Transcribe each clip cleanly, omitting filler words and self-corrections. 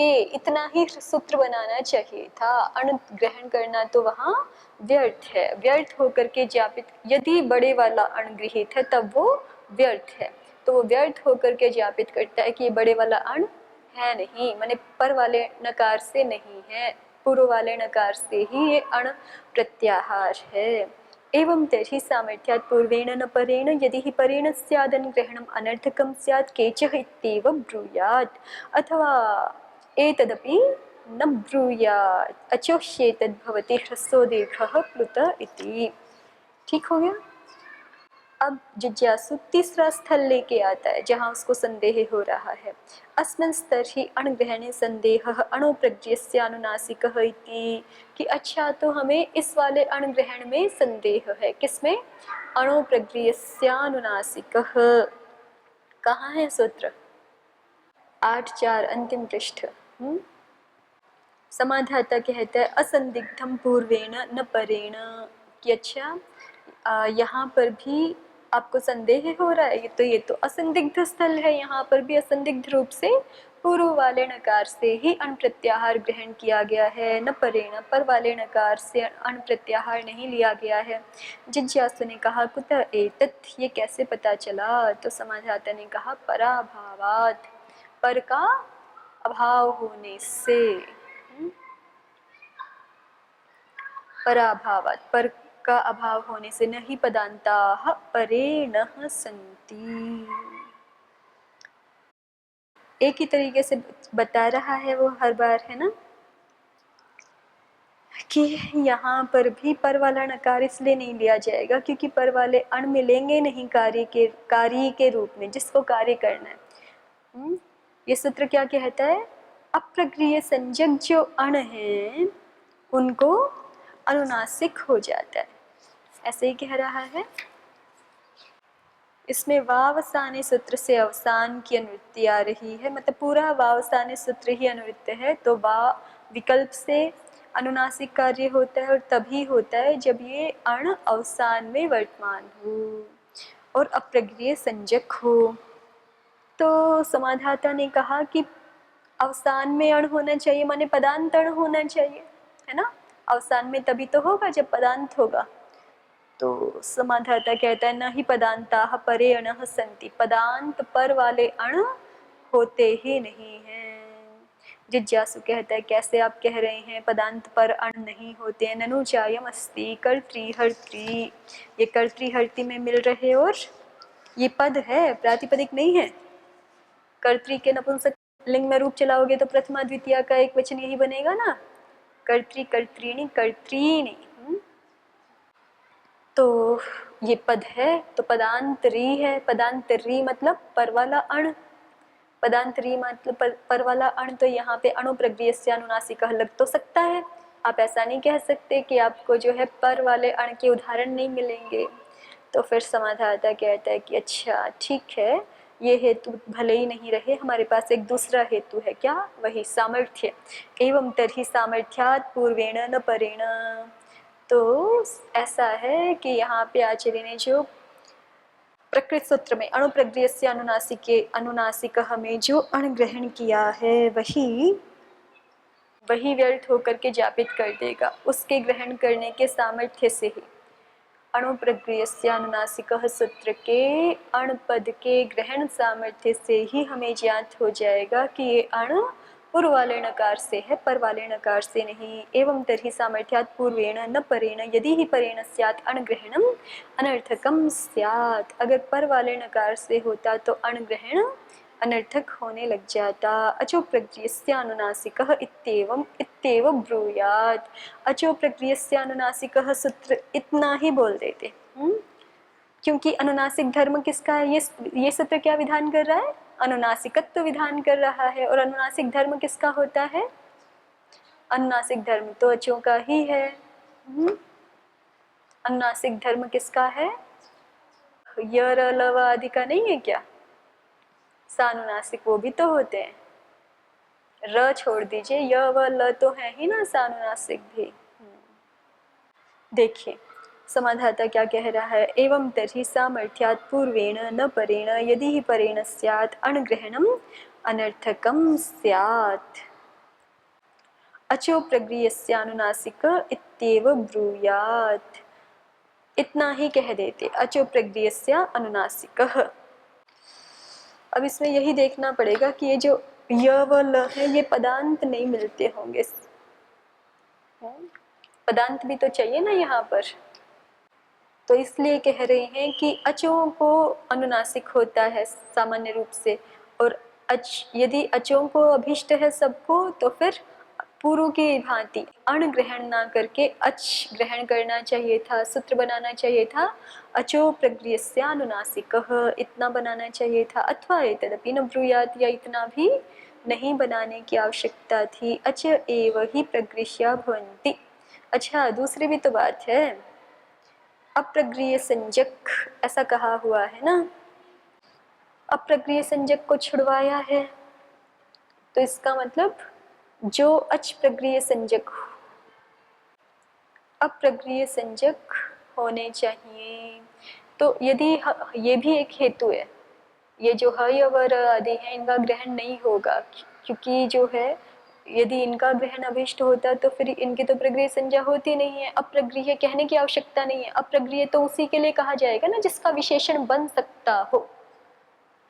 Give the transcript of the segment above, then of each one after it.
के इतना ही सूत्र बनाना चाहिए था। अण ग्रहण करना तो वहाँ व्यर्थ है, व्यर्थ होकर के ज्ञापित, यदि बड़े वाला अण गृहीत है तब वो व्यर्थ है, तो वो व्यर्थ होकर के ज्ञापित करता है कि ये बड़े वाला अण है नहीं, माने पर वाले नकार से नहीं है, पूर्व वाले नकार से ही ये अण प्रत्याहार है। एवं तर्हि सामर्थ्यात् पूर्वेण न परेण यदि हि परेण स्यादनुग्रहणम् अनर्थकं स्यात् केचः इत्येव ब्रूयात्, अथवा एतदपि न ब्रूयात् अचोष्येतद् भवति ह्रस्वो दीर्घः प्लुत इति। ठीक हो गया। अब जिज्ञासु तीसरा स्थल लेके आता है जहाँ उसको संदेह हो रहा है। अस्मिन् स्तर्हि अणग्रहणे संदेहः अणुप्रज्ञस्यानुनासिकः इति, कि अच्छा तो हमें इस वाले अणग्रहण में संदेह है, किसमें? अणुप्रज्ञस्यानुनासिकः। कहाँ है सूत्र? 8.4 अंतिम पृष्ठ। समाधाता कहता है असंदिग्धम पूर्वेण न परेण, कि अच्छा यहाँ पर भी आपको संदेह हो रहा है, तो ये तो असंदिग्ध स्थल है, यहाँ पर भी असंदिग्ध रूप से पूर्व वाले नकार से ही अण प्रत्याहार ग्रहण किया गया है, न परेण पर वाले नकार से अण प्रत्याहार नहीं लिया गया है। जिज्ञासु ने कहा कुतः एतत्, ये कैसे पता चला? तो समाधाता ने कहा पराभावात्, पर का अभाव होने से। पराभावात्, पर का अभाव होने से, नहीं पदान्ताः परेणः सन्ति। एक ही तरीके से बता रहा है वो हर बार, है ना, कि यहाँ पर भी पर वाला नकार इसलिए नहीं लिया जाएगा क्योंकि पर वाले अण मिलेंगे नहीं कार्य के रूप में, जिसको कार्य करना है। ये सूत्र क्या कहता है? अप्रक्रिय संज्ञक जो अण हैं उनको अनुनासिक हो जाता है, ऐसे ही कह रहा है। इसमें वावसाने सूत्र से अवसान की अनुवृत्ति आ रही है, मतलब पूरा वावसाने सूत्र ही अनुवृत्त है, तो वा विकल्प से अनुनासिक कार्य होता है और तभी होता है जब ये अण अवसान में वर्तमान हो और अप्रक्रिय संज्ञक हो। तो समाधाता ने कहा कि अवसान में अण होना चाहिए, माने पदांत अण होना चाहिए, है ना, अवसान में तभी तो होगा जब पदांत होगा। तो समाधाता कहता है न ही पदांताः परे अणः सन्ति, पदांत पर वाले अण होते ही नहीं हैं। जिज्ञासु कहता है कैसे आप कह रहे हैं पदांत पर अण नहीं होते हैं? ननु चायम अस्ति कर्तृहर्त्री, ये कर्तृहर्ती में मिल रहे और ये पद है, प्रातिपदिक नहीं है। कर्तृ के नपुंसक लिंग में रूप चलाओगे तो प्रथमा द्वितीया का एक वचन यही बनेगा ना, कर्तृ कर्तृणी कर्तृणी। तो ये पद है, तो पदांतरी है, पदांतरी मतलब पर वाला अण, पदांतरी मतलब पर वाला अण, तो यहाँ पे अणुप्रज्ञस्यानुनासिकः लग तो सकता है। आप ऐसा नहीं कह सकते कि आपको जो है पर वाले अण के उदाहरण नहीं मिलेंगे। तो फिर समाधाता कहता है कि अच्छा ठीक है, ये हेतु भले ही नहीं रहे, हमारे पास एक दूसरा हेतु है, क्या? वही सामर्थ्य। एवं तर्हि सामर्थ्यात् पूर्वेण न परेण, तो ऐसा है कि यहाँ पे आचार्य ने जो प्रकृत सूत्र में अणुप्रज्ञस्य अनुनासिकः में जो अण ग्रहण किया है वही व्यर्थ होकर के ज्ञापित कर देगा, उसके ग्रहण करने के सामर्थ्य से ही। अणुप्रज्ञस्य अनुनासिकः सूत्र के अण पद के ग्रहण सामर्थ्य से ही हमें ज्ञात हो जाएगा कि ये अण पूर्व वाले नकार से है, पर वाले नकार से नहीं। एवं तर्हि सामर्थ्यात् पूर्वेण न परेण यदि ही परेण स्यात् अणग्रहणम् अनर्थकं स्यात्, अगर पर वाले नकार से होता तो अणग्रहण अनर्थक होने लग जाता। अचो प्रक्रियस्यानुनासिकः इत्येव ब्रूयात्, अचो प्रक्रियस्यानुनासिकः सूत्र इतना ही बोल देते, क्योंकि अनुनासिक धर्म किसका है? ये सूत्र क्या विधान कर रहा है? अनुनासिकत्व विधान कर रहा है। और अनुनासिक धर्म किसका होता है? अनुनासिक धर्म तो अचों का ही है। अनुनासिक धर्म किसका है? य र ल व आदि का नहीं है क्या? सानुनासिक वो भी तो होते हैं, र छोड़ दीजिए, य व ल तो है ही ना सानुनासिक भी। देखिए समाधाता क्या कह रहा है? एवं तर्हि सामर्थ्यात् पूर्वेण न परेण यदि ही परेण स्यात् अणग्रहणम् अनर्थकं स्यात्। अचो प्रगृह्यस्य अनुनासिक इत्येव ब्रूयात्, इतना ही कह देते, अचो प्रगृह्यस्य अनुनासिकः। अब इसमें यही देखना पड़ेगा कि ये जो य व ल है ये पदांत नहीं मिलते होंगे, पदांत भी तो चाहिए ना यहाँ पर, तो इसलिए कह रहे हैं कि अचों को अनुनासिक होता है सामान्य रूप से, और यदि अचों को अभिष्ट है सबको तो फिर पूर्व की भांति अण ग्रहण ना करके अच ग्रहण करना चाहिए था, सूत्र बनाना चाहिए था अचो प्रगृह्यस्य अनुनासिकः, इतना बनाना चाहिए था, अथवा एतदपि न ब्रूयात्, या इतना भी नहीं बनाने की आवश्यकता थी, अच एव ही प्रगृह्या भवन्ति। अच्छा, दूसरी भी तो बात है, अप्रगृह्य संज्ञक ऐसा कहा हुआ है ना, अप्रगृह्य संज्ञक को छुड़वाया है, तो इसका मतलब जो अच प्रगृह्य संज्ञक अप्रगृह्य संज्ञक होने चाहिए। तो यदि ये भी एक हेतु है, ये जो ह य व र आदि है इनका ग्रहण नहीं होगा, क्योंकि जो है यदि इनका ग्रहण अभिष्ट होता तो फिर इनकी तो प्रगृह्य संज्ञा होती नहीं है, अप्रगृह्य कहने की आवश्यकता नहीं है। अप्रगृह्य तो उसी के लिए कहा जाएगा ना जिसका विशेषण बन सकता हो,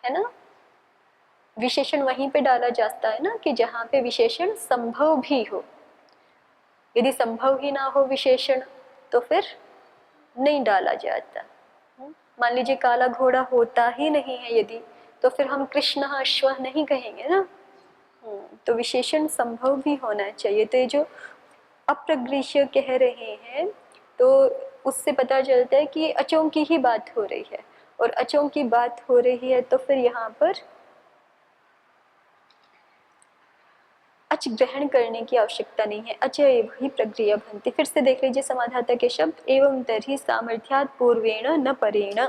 है ना, विशेषण वहीं पे डाला जाता है ना कि जहाँ पे विशेषण संभव भी हो, यदि संभव ही ना हो विशेषण तो फिर नहीं डाला जाता। मान लीजिए काला घोड़ा होता ही नहीं है यदि, तो फिर हम कृष्ण अश्व नहीं कहेंगे ना, तो विशेषण संभव भी होना चाहिए। तो ये जो अप्रगृह्य कह रहे हैं तो उससे पता चलता है कि अचों की ही बात हो रही है, और अचों की बात हो रही है तो फिर यहाँ पर अच ग्रहण करने की आवश्यकता नहीं है, अच एव ही प्रगृह्य भवन्ति। फिर से देख लीजिए समाधाता के शब्द, एवं तर्हि सामर्थ्यात् पूर्वेण न परेण,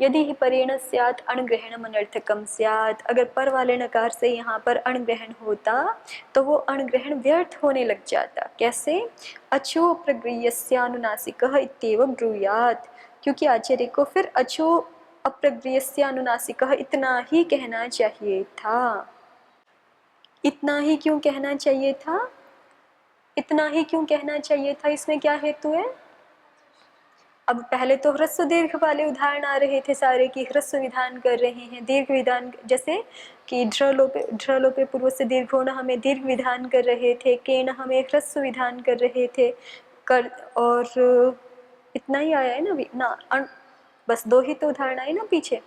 यदि ही परेण स्यात् अणग्रहणम् अनर्थकं स्यात्, अगर पर वाले नकार से यहाँ पर अणग्रहण होता तो वो अणग्रहण व्यर्थ होने लग जाता। कैसे? अचो प्रगृह्यस्यानुनासिकः इत्येव ब्रूयात्, क्योंकि आचार्य को फिर अचो अप्रगृह्यस्यानुनासिकः इतना ही कहना चाहिए था। इतना ही क्यों कहना चाहिए था? इतना ही क्यों कहना चाहिए था, इसमें क्या हेतु है? अब पहले तो ह्रस्व दीर्घ वाले उदाहरण आ रहे थे सारे कि ह्रस्व विधान कर रहे हैं, दीर्घ विधान, जैसे कि ढ्रलोपे पूर्व से दीर्घ होना हमें दीर्घ विधान कर रहे थे, केन हमें ह्रस्व विधान कर रहे थे, और इतना ही आया है ना, बस दो ही तो उदाहरण आए ना पीछे,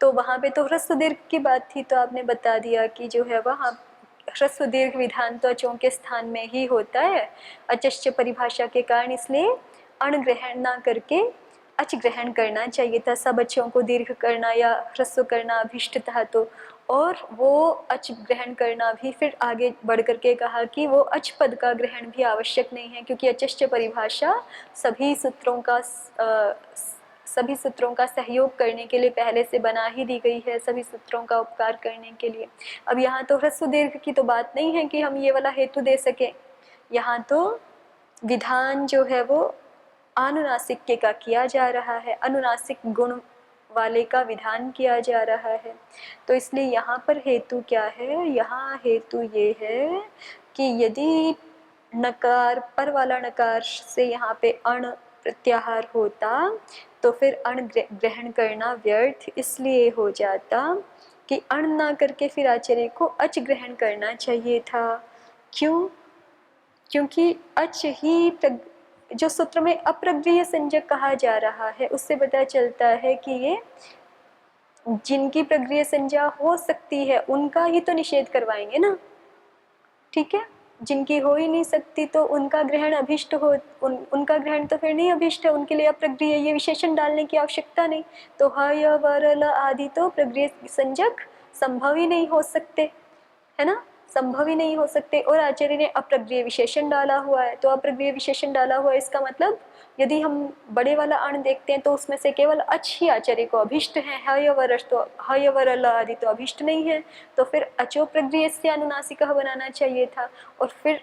तो वहाँ पे तो ह्रस्व दीर्घ की बात थी, तो आपने बता दिया कि जो है वहाँ ह्रस्व दीर्घ विधान तो अचों के स्थान में ही होता है अचश्च परिभाषा के कारण, इसलिए अण ग्रहण ना करके अच ग्रहण करना चाहिए था, सब अचों को दीर्घ करना या ह्रस्व करना अभिष्ट था। तो और वो अच ग्रहण करना भी फिर आगे बढ़ करके कहा कि वो अच पद का ग्रहण भी आवश्यक नहीं है, क्योंकि अचश्च परिभाषा सभी सूत्रों का सहयोग करने के लिए पहले से बना ही दी गई है, सभी सूत्रों का उपकार करने के लिए। अब यहाँ तो ह्रस्व दीर्घ की तो बात नहीं है कि हम ये वाला हेतु दे सके, यहाँ तो विधान जो है वो अनुनासिक के का किया जा रहा है, अनुनासिक गुण वाले का विधान किया जा रहा है। तो इसलिए यहाँ पर हेतु क्या है? यहाँ हेतु ये है कि यदि नकार पर वाला नकार से यहाँ पे अण प्रत्याहार होता तो फिर अण ग्रहण करना व्यर्थ इसलिए हो जाता कि अण ना करके फिर आचार्य को अच ग्रहण करना चाहिए था। क्यों? क्योंकि अच ही जो सूत्र में अप्रगृह्य संज्ञक कहा जा रहा है उससे पता चलता है कि ये जिनकी प्रगृह्य संज्ञा हो सकती है उनका ही तो निषेध करवाएंगे ना, ठीक है, जिनकी हो ही नहीं सकती तो उनका ग्रहण अभिष्ट हो, उनका ग्रहण तो फिर नहीं अभिष्ट है, उनके लिए अप्रगृह्य ये विशेषण डालने की आवश्यकता नहीं। तो ह य व र ल आदि तो प्रगृह्य संज्ञक संभव ही नहीं हो सकते, है ना, संभव ही नहीं हो सकते। और आचार्य ने अप्रगृह्य विशेषण डाला हुआ है, तो अप्रगृह्य विशेषण डाला हुआ है इसका मतलब यदि हम बड़े वाला अण देखते हैं तो उसमें से केवल अच ही आचार्य को अभिष्ट है, ह य व र ल आदि तो अभिष्ट नहीं है, तो फिर अचो प्रगृह्य से अनुनासिकः बनाना चाहिए था। और फिर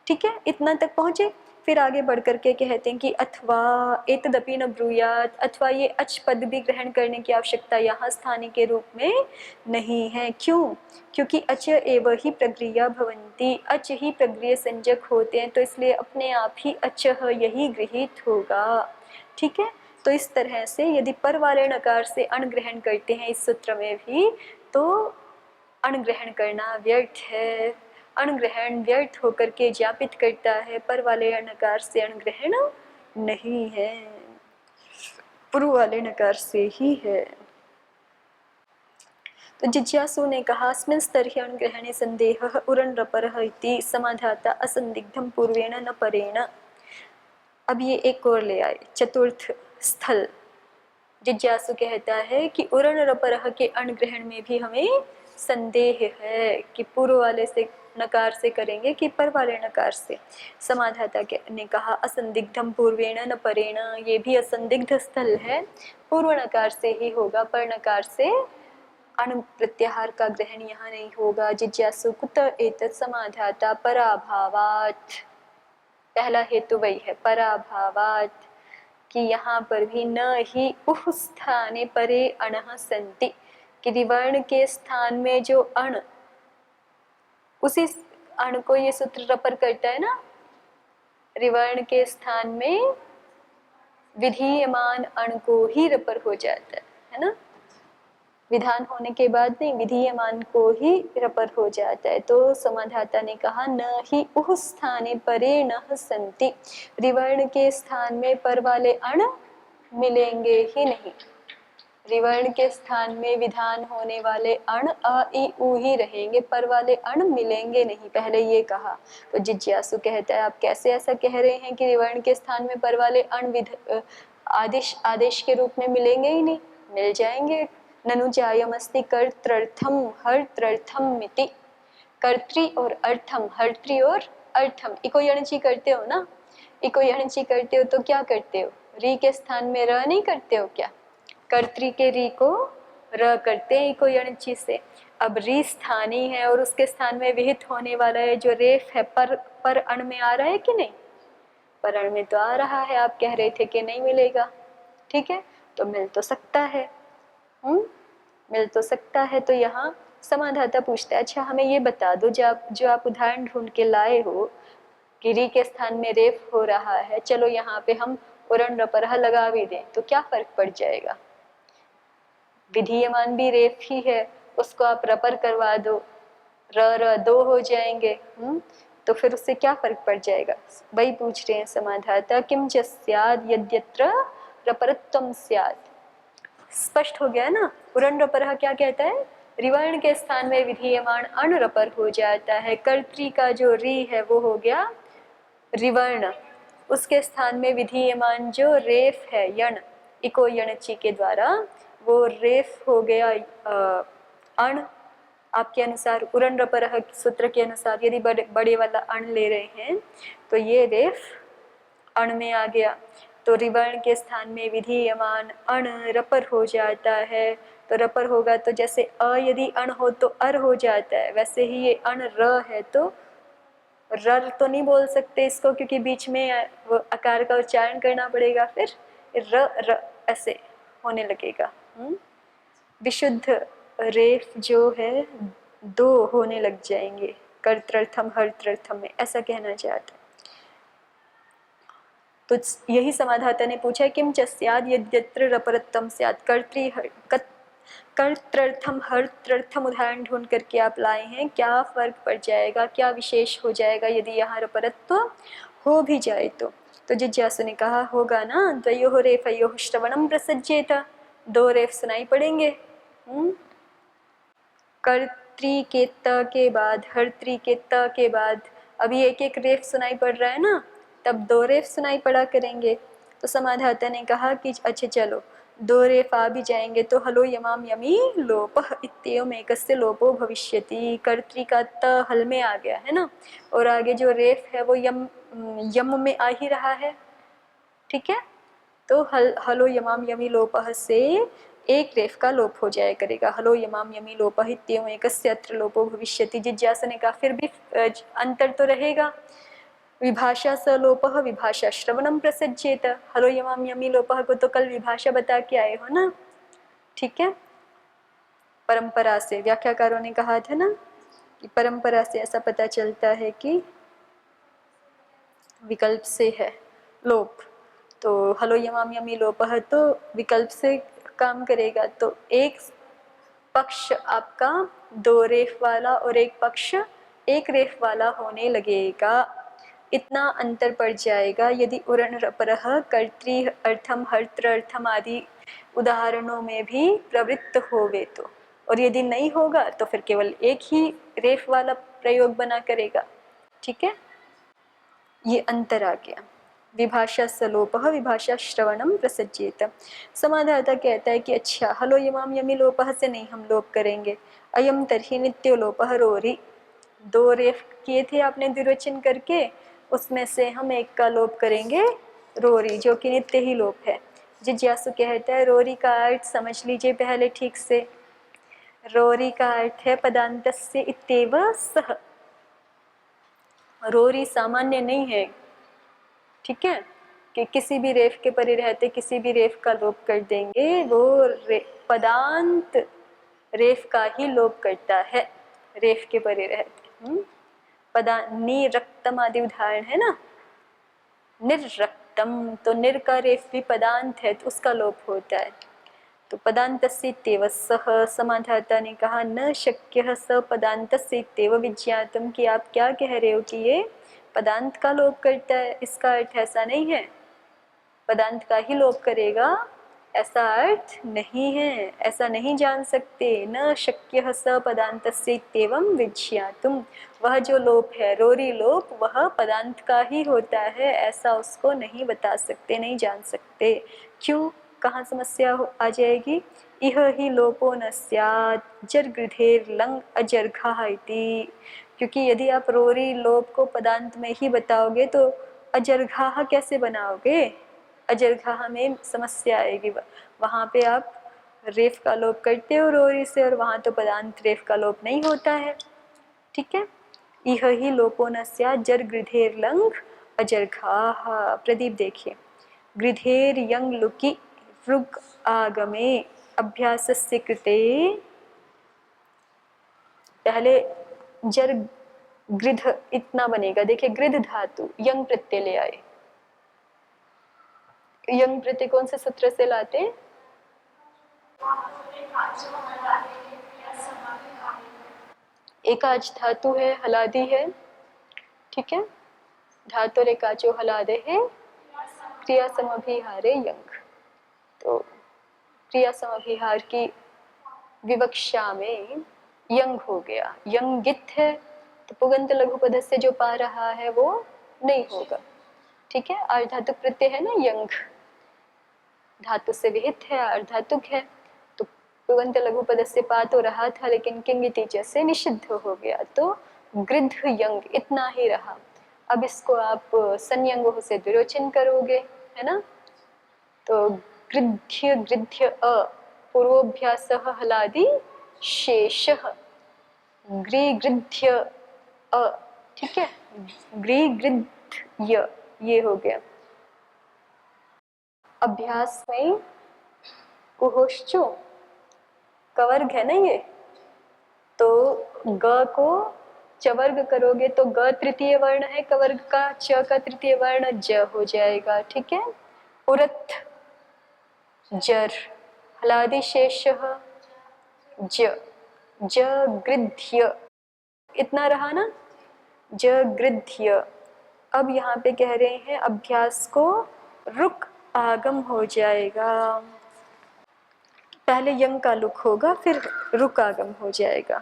ठीक है, इतना तक पहुंचे। फिर आगे बढ़ करके कहते हैं कि अथवा एतदपि न ब्रूयात, अथवा ये अच पद भी ग्रहण करने की आवश्यकता यहाँ स्थानी के रूप में नहीं है। क्यों? क्योंकि अच एव ही प्रक्रिया भवंती, अच ही प्रक्रिया संजक होते हैं, तो इसलिए अपने आप ही अच यही गृहीत होगा। ठीक है, तो इस तरह से यदि पर वाले नकार से अण ग्रहण करते हैं इस सूत्र में भी, तो अण ग्रहण करना व्यर्थ है। अण ग्रहण व्यर्थ होकर के ज्ञापित करता है, पर वाले नकार से अण ग्रहण नहीं है, पूर्व वाले नकार से ही है। तो जिज्ञासु ने कहा अस्मिन् स्तर्हि अणग्रहणे संदेहः उरन् रपरः इति समाधाता असंदिग्धं पूर्वेण न परेण। अब ये एक और ले आए चतुर्थ स्थल। जिज्ञासु कहता है कि उरण रपरह के अणग्रहण में भी हमें संदेह है कि पूर्व वाले से नकार से करेंगे कि पर वाले नकार से। समाधाता ने कहा असंदिग्धम पूर्वेण न परेण, ये भी असंदिग्ध स्थल है, पूर्व नकार से ही होगा, पर नकार से अण प्रत्याहार का ग्रहण यहाँ नहीं होगा। जिज्ञासु कुत एतत् समाधाता पराभावात्, पहला हेतु वही है पराभावात्, कि यहाँ पर भी न ही उह स्थाने परे अणः सन्ति, कि रिवर्ण के स्थान में जो अण, उसी अण को ये सूत्र रपर करता है ना, रिवर्ण के स्थान में विधीयमान अण को ही रपर हो जाता है ना, विधान होने के बाद नहीं, विधीयमान को ही रपर हो जाता है। तो समाधाता ने कहा न ही उह स्थाने परे न सन्ति, रिवर्ण के स्थान में पर वाले अण मिलेंगे ही नहीं, रिवर्ण के स्थान में विधान होने वाले अण अ इ उ ही रहेंगे, पर वाले अण मिलेंगे नहीं, पहले ये कहा। तो जिज्ञासु कहता है आप कैसे ऐसा कह रहे हैं कि रिवर्ण के स्थान में पर वाले अण आदेश के रूप में मिलेंगे ही नहीं? मिल जाएंगे। ननु जायमस्ति कर्तृर्थम हर्तृर्थम मिति, कर्त्री और अर्थम, हर्त्री और अर्थम, इको यणची करते हो ना, इको यणची करते हो तो क्या करते हो, री के स्थान में र नहीं करते हो क्या? कर्त्री के री को र करते हैं इको यणची से। अब री स्थानी है और उसके स्थान में विहित होने वाला है जो रेफ है, पर अण में आ रहा है कि नहीं? पर अण में तो आ रहा है, आप कह रहे थे कि नहीं मिलेगा। ठीक है, तो मिल तो सकता है, मिल तो सकता है। तो यहाँ समाधाता पूछता है अच्छा हमें ये बता दो, जो आप उदाहरण ढूंढ के लाए हो, गिरी के स्थान में रेफ हो रहा है, चलो यहाँ पे हम उरण रपरह लगा भी दें तो क्या फर्क पड़ जाएगा? विधीयमान भी रेफ ही है, उसको आप रपर करवा दो, र दो हो जाएंगे, तो फिर उससे क्या फर्क पड़ जाएगा? वही पूछ रहे हैं समाधाता, किम च स्याद यद्यत्र रपरत्वम स्याद। स्पष्ट हो गया ना, उरण रपरह क्या कहता है? रिवर्ण के स्थान में विधीयमान अण रपर हो जाता है, कर्त्री का जो री है वो हो गया रिवर्ण, उसके स्थान में विधीयमान जो रेफ है यण, इको यणची के द्वारा, वो रेफ हो गया अण। आपके अनुसार उरण रपरह सूत्र के अनुसार यदि बड़े वाला अण ले रहे हैं तो ये रेफ अण में आ गया, तो रिवर्ण के स्थान में विधीयमान अण रपर हो जाता है। तो रपर होगा तो जैसे अ यदि अण हो तो अर हो जाता है, वैसे ही ये अण र है तो रर तो नहीं बोल सकते इसको, क्योंकि बीच में वो आकार का उच्चारण करना पड़ेगा, फिर र ऐसे होने लगेगा। विशुद्ध रेफ जो है दो होने लग जाएंगे कर्तृर्थम हर्तृर्थम में, ऐसा कहना चाहता है। तो यही समाधाता ने पूछा किम च स्याद यद्यत्र रपरत्वम स्याद, कर्तृर्थम हर्तृर्थम उदाहरण ढूंढ करके आप लाए हैं, क्या फर्क पड़ जाएगा, क्या विशेष हो जाएगा यदि यहाँ रपरत्व हो भी जाए तो जिज्ञासु ने कहा होगा ना, द्वयोः रेफयोः श्रवणम प्रसज्येत, दो रेफ सुनाई पड़ेंगे। कर्त्री के त के बाद, हर्त्री के त के बाद अभी एक एक रेफ सुनाई पड़ रहा है ना, तब दो रेफ सुनाई पड़ा करेंगे। तो समाधाता ने कहा कि अच्छा चलो दो रेफ आ भी जाएंगे तो हलो यमाम यमी लोपः इत्येवम् एकस्य लोपो भविष्यति, कर्त्री का त हल में आ गया है ना, और आगे जो रेफ है वो यम में आ ही रहा है। ठीक है, तो हलो यमाम यमी लोपः से एक रेफ का लोप हो जाया करेगा, हलो यमाम यमी लोपः इत्येवम् एकस्य अत्र लोपो भविष्यति। जिज्ञासु ने कहा फिर भी अंतर तो रहेगा, विभाषा स लोपः विभाषा श्रवणम प्रसज्येत। हलो यमाम यमी लोपः को तो कल विभाषा बता के आए हो ना, ठीक है। परंपरा से व्याख्याकारों ने कहा था ना कि परंपरा से ऐसा पता चलता है कि विकल्प से है लोप, तो हलो यमाम यमी लोपः तो विकल्प से काम करेगा। तो एक पक्ष आपका दो रेफ वाला और एक पक्ष एक रेफ वाला होने लगेगा, इतना अंतर पड़ जाएगा यदि उरण रपरः कर्तृ अर्थम हर्त्र अर्थम आदि उदाहरणों में भी प्रवृत्त होवे तो, और यदि नहीं होगा तो फिर केवल एक ही रेफ वाला प्रयोग बना करेगा, ठीक है। ये अंतर आ गया। विभाषा सलोपः विभाषा श्रवणम प्रसज्येत। समाधाता कहता है कि अच्छा हलो यमाम यमी लोपः से नहीं हम लोप करेंगे, अयम तर्हि नित्यो लोपः रोरी। दो रेफ किए थे आपने द्विवचन करके, उसमें से हम एक का लोप करेंगे रोरी, जो कि नित्य ही लोप है। जिज्ञासु कहता है रोरी का अर्थ समझ लीजिए पहले ठीक से। रोरी का अर्थ है पदान्तस्य इत्येव सह। रोरी सामान्य नहीं है, ठीक है, कि किसी भी रेफ के परे रहते किसी भी रेफ का लोप कर देंगे, वो पदांत रेफ का ही लोप करता है रेफ के परे रहते। पदा निरक्तम आदि उदाहरण है ना, निरक्तम तो निर का रेफ भी पदांत है तो उसका लोप होता है। तो पदान्तस्येव सह, समाधाता ने कहा न शक्यः स पदान्तस्येव विज्ञातम, कि आप क्या कह रहे हो कि ये पदांत का लोप करता है, इसका अर्थ ऐसा नहीं है, पदांत का ही लोप करेगा ऐसा अर्थ नहीं है, ऐसा नहीं जान सकते। न शक्यः स पदान्तस्येव विज्ञातुम, वह जो लोप है रोरी लोप वह पदांत का ही होता है, ऐसा उसको नहीं बता सकते, नहीं जान सकते। क्यों, कहाँ समस्या आ जाएगी। इह ही लोपो न स्यात् जर्गृधेर लंग अजर्घः इति, क्योंकि यदि आप रोरी लोप को पदांत में ही बताओगे तो अजर्घः कैसे बनाओगे, अजर्घः में समस्या आएगी। वहाँ पे आप रेफ का लोप करते हो रोरी से और वहाँ तो पदांत रेफ का लोप नहीं होता है, ठीक है। इह ही लोपो न स्यात् जर्गृधेर लंग अजर्घः। प्रदीप देखिए, गृधेर यंग लुकि ऋग आगमे अभ्यासस्य कृते, पहले जर गृध इतना बनेगा। देखिए गृध धातु यंग प्रत्यय ले आए, यंग प्रत्यय कौन से सूत्र से लाते, एकाच धातु है हलादी है, ठीक है, धातु रेकाचो हलादे है क्रिया समभिहारे यंग। तो क्रिया समभिहार की विवक्षा में यंग हो गया, यंगित है तो पुगंत लघु पद से जो पा रहा है वो नहीं होगा, ठीक है। अर्धातुक प्रत्यय है ना यंग, धातु से विहित है, अर्धातुक है, तो पुगंत लघु पद से पा तो रहा था लेकिन किंगिति से निषिद्ध हो गया, तो गृध यंग इतना ही रहा। अब इसको आप संयंग से द्विवचन करोगे, है ना, तो गृध्य गृध्य अ पूर्वोभ्यासः हलादि शेषः ग्री गृध्य अ, ठीक है, ग्री गृध्य ये हो गया। अभ्यास में कुहोश्चो कवर्ग है ना ये, तो ग को चवर्ग करोगे तो ग तृतीय वर्ण है कवर्ग का, च का तृतीय वर्ण ज हो जाएगा, ठीक है। उरत जर हलादि शेषः ज, ज गृध्य इतना रहा ना, ज गृध्य। अब यहाँ पे कह रहे हैं अभ्यास को रुक आगम हो जाएगा, पहले यंग का लुक होगा फिर रुक आगम हो जाएगा।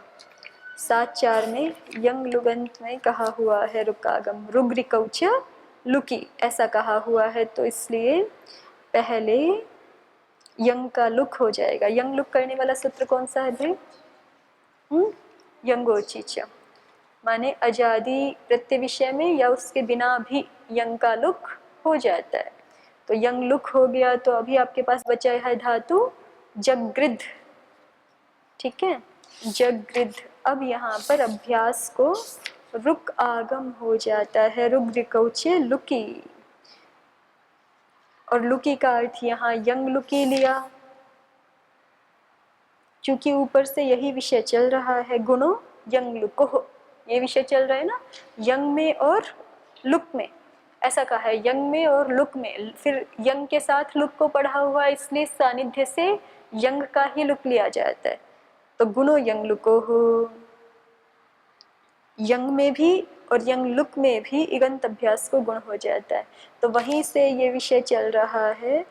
7-4 में यंग लुगंत में कहा हुआ है रुक आगम, रुग्रिकौच लुकी ऐसा कहा हुआ है, तो इसलिए पहले यंग का लुक हो जाएगा। यंग लुक करने वाला सूत्र कौन सा है भाई, यंगोचिच, माने अजादि प्रत्यय विषय में या उसके बिना भी यंग का लुक हो जाता है। तो यंग लुक हो गया तो अभी आपके पास बचा है धातु जगृध, ठीक है, जगृध। अब यहाँ पर अभ्यास को रुक आगम हो जाता है, रुग रिकौचे लुकी, और लुकी का अर्थ यहाँ यंग लुकी लिया, क्योंकि ऊपर से यही विषय चल रहा है, गुणो यंग लुको, ये विषय चल रहा है ना, यंग में और लुक में, ऐसा कहा है यंग में और लुक में, फिर यंग के साथ लुक को पढ़ा हुआ, इसलिए सानिध्य से यंग का ही लुक लिया जाता है, तो गुणो यंग लुको हो, यंग में भी और यंग लुक में भी इगंत अभ्यास को गुण हो जाता है, तो वहीं से ये विषय चल रहा है,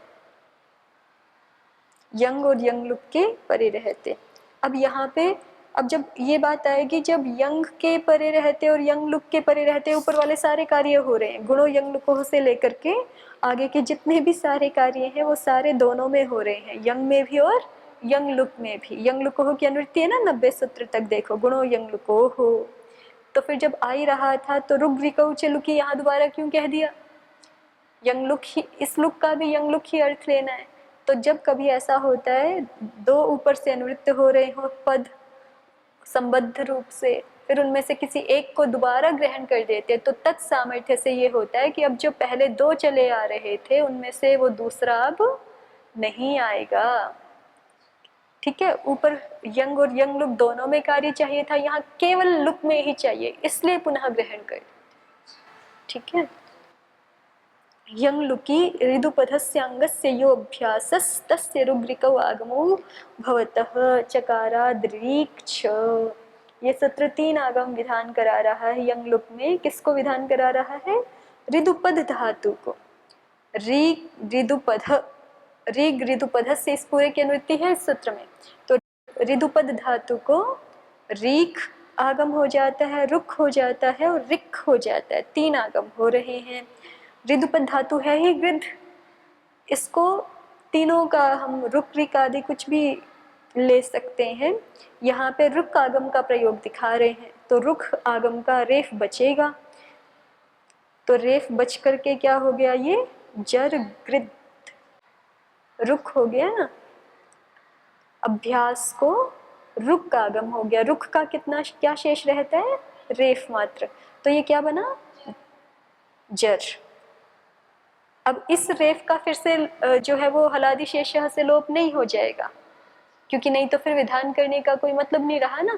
यंग और यंग लुक के परे रहते। अब यहाँ पे अब जब ये बात आएगी, जब यंग के परे रहते और यंग लुक के परे रहते ऊपर वाले सारे कार्य हो रहे हैं, गुणों यंग लुकों से लेकर के आगे के जितने भी सारे कार्य हैं वो सारे दोनों में हो रहे हैं, यंग में भी और यंग लुक में भी। यंग लुकोह की अनुवृत्ति है ना 90 सूत्र तक, देखो गुणों यंग लुकोह, तो फिर जब आ ही रहा था तो रुग रिकौचे लुकी यहाँ दोबारा क्यों कह दिया, यंग लुक ही, इस लुक का भी यंग लुक ही अर्थ लेना है। तो जब कभी ऐसा होता है दो ऊपर से अनुवृत्त हो रहे हो पद संबद्ध रूप से, फिर उनमें से किसी एक को दोबारा ग्रहण कर देते हैं, तो तत्सामर्थ्य से ये होता है कि अब जो पहले दो चले आ रहे थे उनमें से वो दूसरा अब नहीं आएगा। ठीक है, ऊपर यंग और यंग लुक दोनों में कार्य चाहिए था, यहाँ केवल लुक में ही चाहिए, इसलिए पुनः ग्रहण कर। ठीक है, यंग लुकी ऋदुपधस्यांगस्य यो अभ्यासस्तस्य रुग्रिकौ आगमो भवतः चकाराद्रीक् छ। ये सूत्र 3 आगम विधान करा रहा है यंग लुक में, किसको विधान करा रहा है, ऋदुपध धातु को, ऋग ऋदुपध, ऋग ऋदुपध से इस पूरे की अनुवृत्ति है इस सूत्र में, तो ऋदुपद धातु को रीख आगम हो जाता है, रुख हो जाता है और रिक हो जाता है, 3 आगम हो रहे हैं। ऋदुपद धातु है ही गृध, इसको तीनों का हम रुक रिक आदि कुछ भी ले सकते हैं, यहाँ पे रुक आगम का प्रयोग दिखा रहे हैं, तो रुख आगम का रेफ बचेगा, तो रेफ बच करके क्या हो गया, ये जर गृध रुख हो गया ना, अभ्यास को रुक का आगम हो गया, रुख का कितना क्या शेष रहता है, रेफ मात्र, तो ये क्या बना, जर। अब इस रेफ का फिर से जो है वो हलादि शेष से लोप नहीं हो जाएगा, क्योंकि नहीं तो फिर विधान करने का कोई मतलब नहीं रहा ना,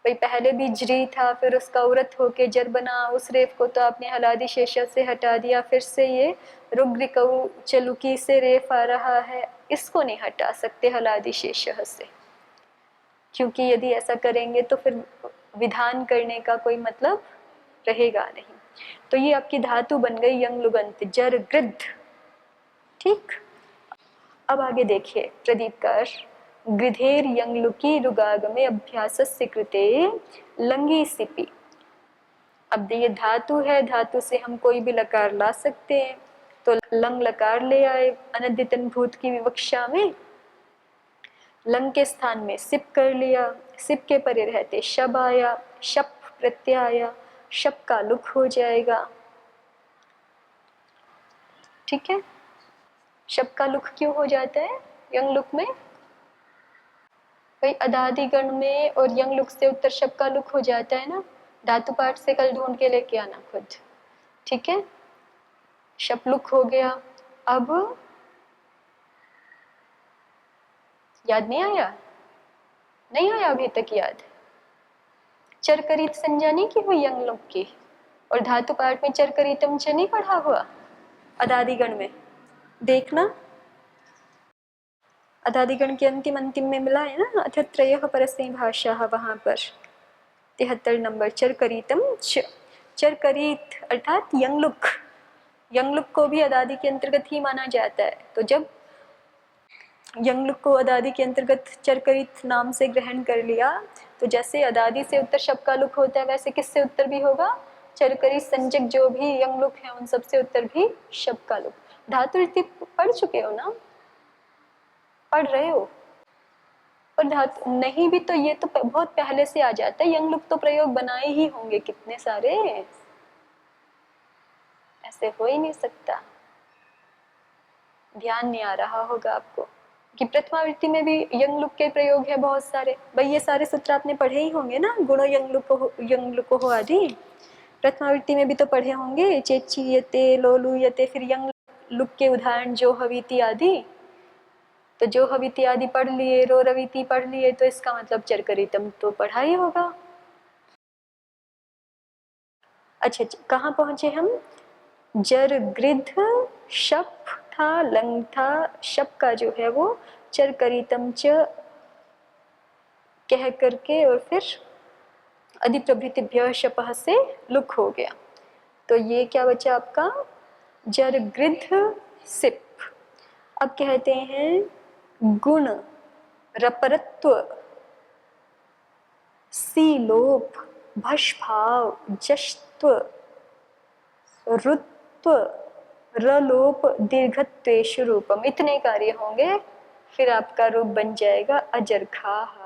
भाई पहले भी जरी था फिर उसका उरत होके जर बना, उस रेफ को तो आपने हलादि शेष से हटा दिया, फिर से ये रुग्रिकौ चलुकी से रेफ आ रहा है, इसको नहीं हटा सकते हलादि शेष से, क्योंकि यदि ऐसा करेंगे तो फिर विधान करने का कोई मतलब रहेगा नहीं। तो ये आपकी धातु बन गई यंग लुगंत जर गृध। ठीक, अब आगे देखिए प्रदीपकार, गृधेर यंग लुकी रुगागमे अभ्यासस्य कृते लंगी सिपी। अब ये धातु है, धातु से हम कोई भी लकार ला सकते हैं, तो लंग लकार ले आए अनद्यतन भूत की विवक्षा में, लंग के स्थान में सिप कर लिया, सिप के परे रहते शब आया, शप प्रत्यय आया, शप का लुक हो जाएगा। ठीक है, शप का लुक क्यों हो जाता है यंग लुक में, भाई अदादिगण में और यंग लुक से उत्तर शप का लुक हो जाता है ना, धातु पाठ से कल ढूंढ के लेके आना खुद। ठीक है, शप लुक हो गया, अब याद नहीं आया, नहीं आया अभी तक याद, चरकरित संज्ञा नहीं की हुई यंग लुक की, और धातु पाठ में चरकरितम च नहीं पढ़ा हुआ अदादिगण में, देखना अदादिगण के अंतिम अंतिम में मिला है ना, अथ त्रयः परस्मै भाषा, वहां पर 73 नंबर चरकरितम च, चरकरित अर्थात यंगलुक, यंगलुक को भी अदादि के अंतर्गत ही माना जाता है, तो जब यंगलुक को अदादि के अंतर्गत चरकरित नाम से ग्रहण कर लिया, तो जैसे अदादि से उत्तर शब का लुक होता है, वैसे किससे उत्तर भी होगा, चरकरित संजक जो भी यंगलुक है उन सबसे उत्तर भी शब का लुक। धातु रीति पढ़ चुके हो ना, पढ़ रहे हो, पर धातु नहीं भी तो ये तो बहुत पहले से आ जाता है, यंगलुक तो प्रयोग बनाए ही होंगे कितने सारे, ऐसे हो ही नहीं सकता, ध्यान नहीं आ रहा होगा आपको। कि प्रथमावृत्ति में भी यंग लुक के प्रयोग है बहुत सारे। भाई ये सारे सूत्र आपने पढ़े ही होंगे ना, गुणो यंग लुको हो आदि प्रथमावृत्ति में भी तो पढ़े होंगे। चेचीयते, लोलूयते, फिर यंग लुक के उदाहरण जो हवीति आदि। तो जो हवीति आदि पढ़ लिए, रो रवीति पढ़ लिए, तो इसका मतलब चरकरितम तो पढ़ा ही होगा। अच्छा कहाँ पहुंचे हम? जर गृध शप था, लंग था, शप का जो है वो चरकरितम च कह करके और फिर अधिप्रभृतिभ्य शपः से लुक हो गया। तो ये क्या बचा आपका? जर गृध सिप। अब कहते हैं गुण रपरत्व सीलोप भषभाव जश्त्व रुत्व रलोप दीर्घत्वेषु रूपम। इतने कार्य होंगे, फिर आपका रूप बन जाएगा अजरखाः।